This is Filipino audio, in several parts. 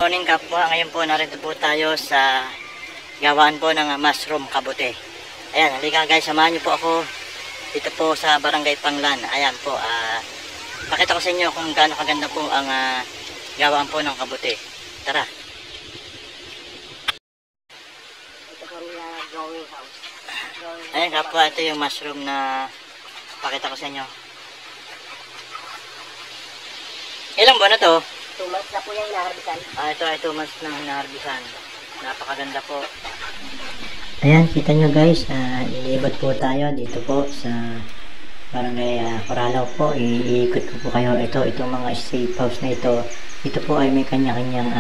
morning kapwa. Ngayon po narito po tayo sa gawaan po ng mushroom kabute. Ayan, halika guys, samahan niyo po ako dito po sa Barangay Panglan. Ayan po, pakita ko sa inyo kung gaano kaganda po ang gawaan po ng kabute. Tara. Ayan kapwa, ito yung mushroom na pakita ko sa inyo. Ilang buwan na to? 2 months na po yung hinaharbisan. Ito ay 2 months na hinaharbisan. Napakaganda po. Ayan, kita nyo guys, iliibot po tayo dito po sa Barangay Coralaw po. Iikot ko po kayo. Itong mga safe house na ito. Ito po ay may kanya-kanyang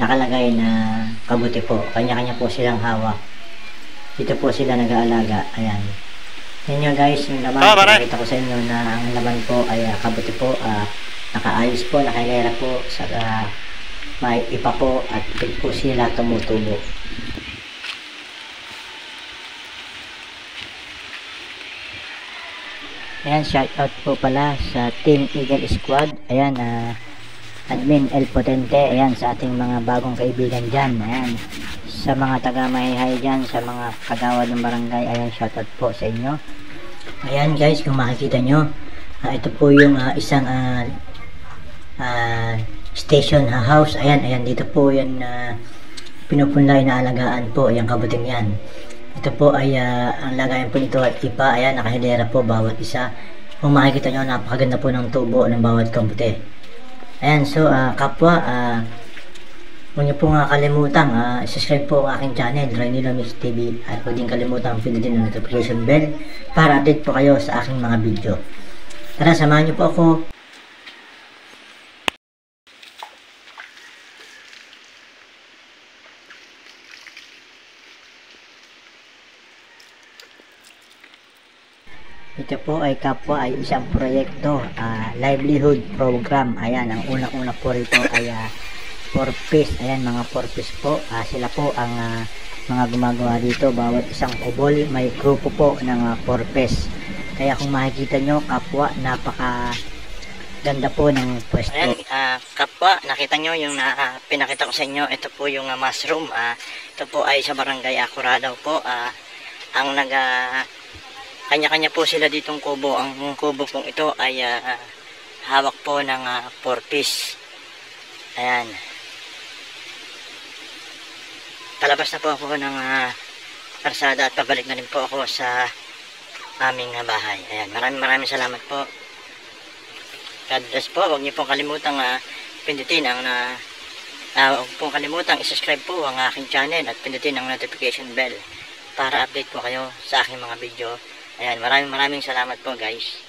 nakalagay na kabute po. Kanya-kanya po silang hawak. Dito po sila nag-aalaga. Ayan. Yan nyo guys, yung laman. Pakita ko sa inyo na ang laman po ay kabute po. Nakaayos po, nakahilera po sa may ipa po at po sila tumutubo. Ayan, shout out po pala sa Team Eagle Squad. Ayan, Admin El Potente. Ayan, sa ating mga bagong kaibigan dyan. Ayan, sa mga taga-Mahihay dyan, sa mga kagawad ng barangay. Ayan, shout out po sa inyo. Ayan guys, kung makikita nyo, ito po yung isang station house. Ayan dito po yan pinupunlay na alagaan po yung kabuting yan. Ito po ay ang lagayan po nito at ipa. Ayan, nakahilera po bawat isa. Kung makikita nyo, napakaganda po ng tubo ng bawat kabute. Ayan, so kapwa, huwag nyo po nga kalimutang subscribe po ang aking channel, Rainilo Mix TV, at huwag din kalimutang pindutin ang notification bell para update po kayo sa aking mga video. Tara, samahan nyo po ako. Ito po ay kapwa ay isang proyekto, livelihood program. Ayan, ang unang-una po rito ay 4-piece. Ayan, mga 4-piece po. Sila po ang mga gumagawa dito. Bawat isang kubol may grupo po ng 4-piece. Kaya kung makikita nyo kapwa, napaka ganda po ng pwesto. Ayan, kapwa, nakita nyo yung pinakita ko sa inyo. Ito po yung mushroom. Ito po ay sa Barangay Coralaw po. Ang kanya-kanya po sila ditong kubo. Ang kubo pong ito ay hawak po ng 4-piece. Ayan. Palabas na po ako ng karsada at pabalik na rin po ako sa aming bahay. Ayan. Maraming salamat po. God bless po. Huwag niyo pong kalimutang pindutin ang huwag pong kalimutang i-subscribe po ang aking channel at pindutin ang notification bell para update po kayo sa aking mga video. Ayan, maraming salamat po guys.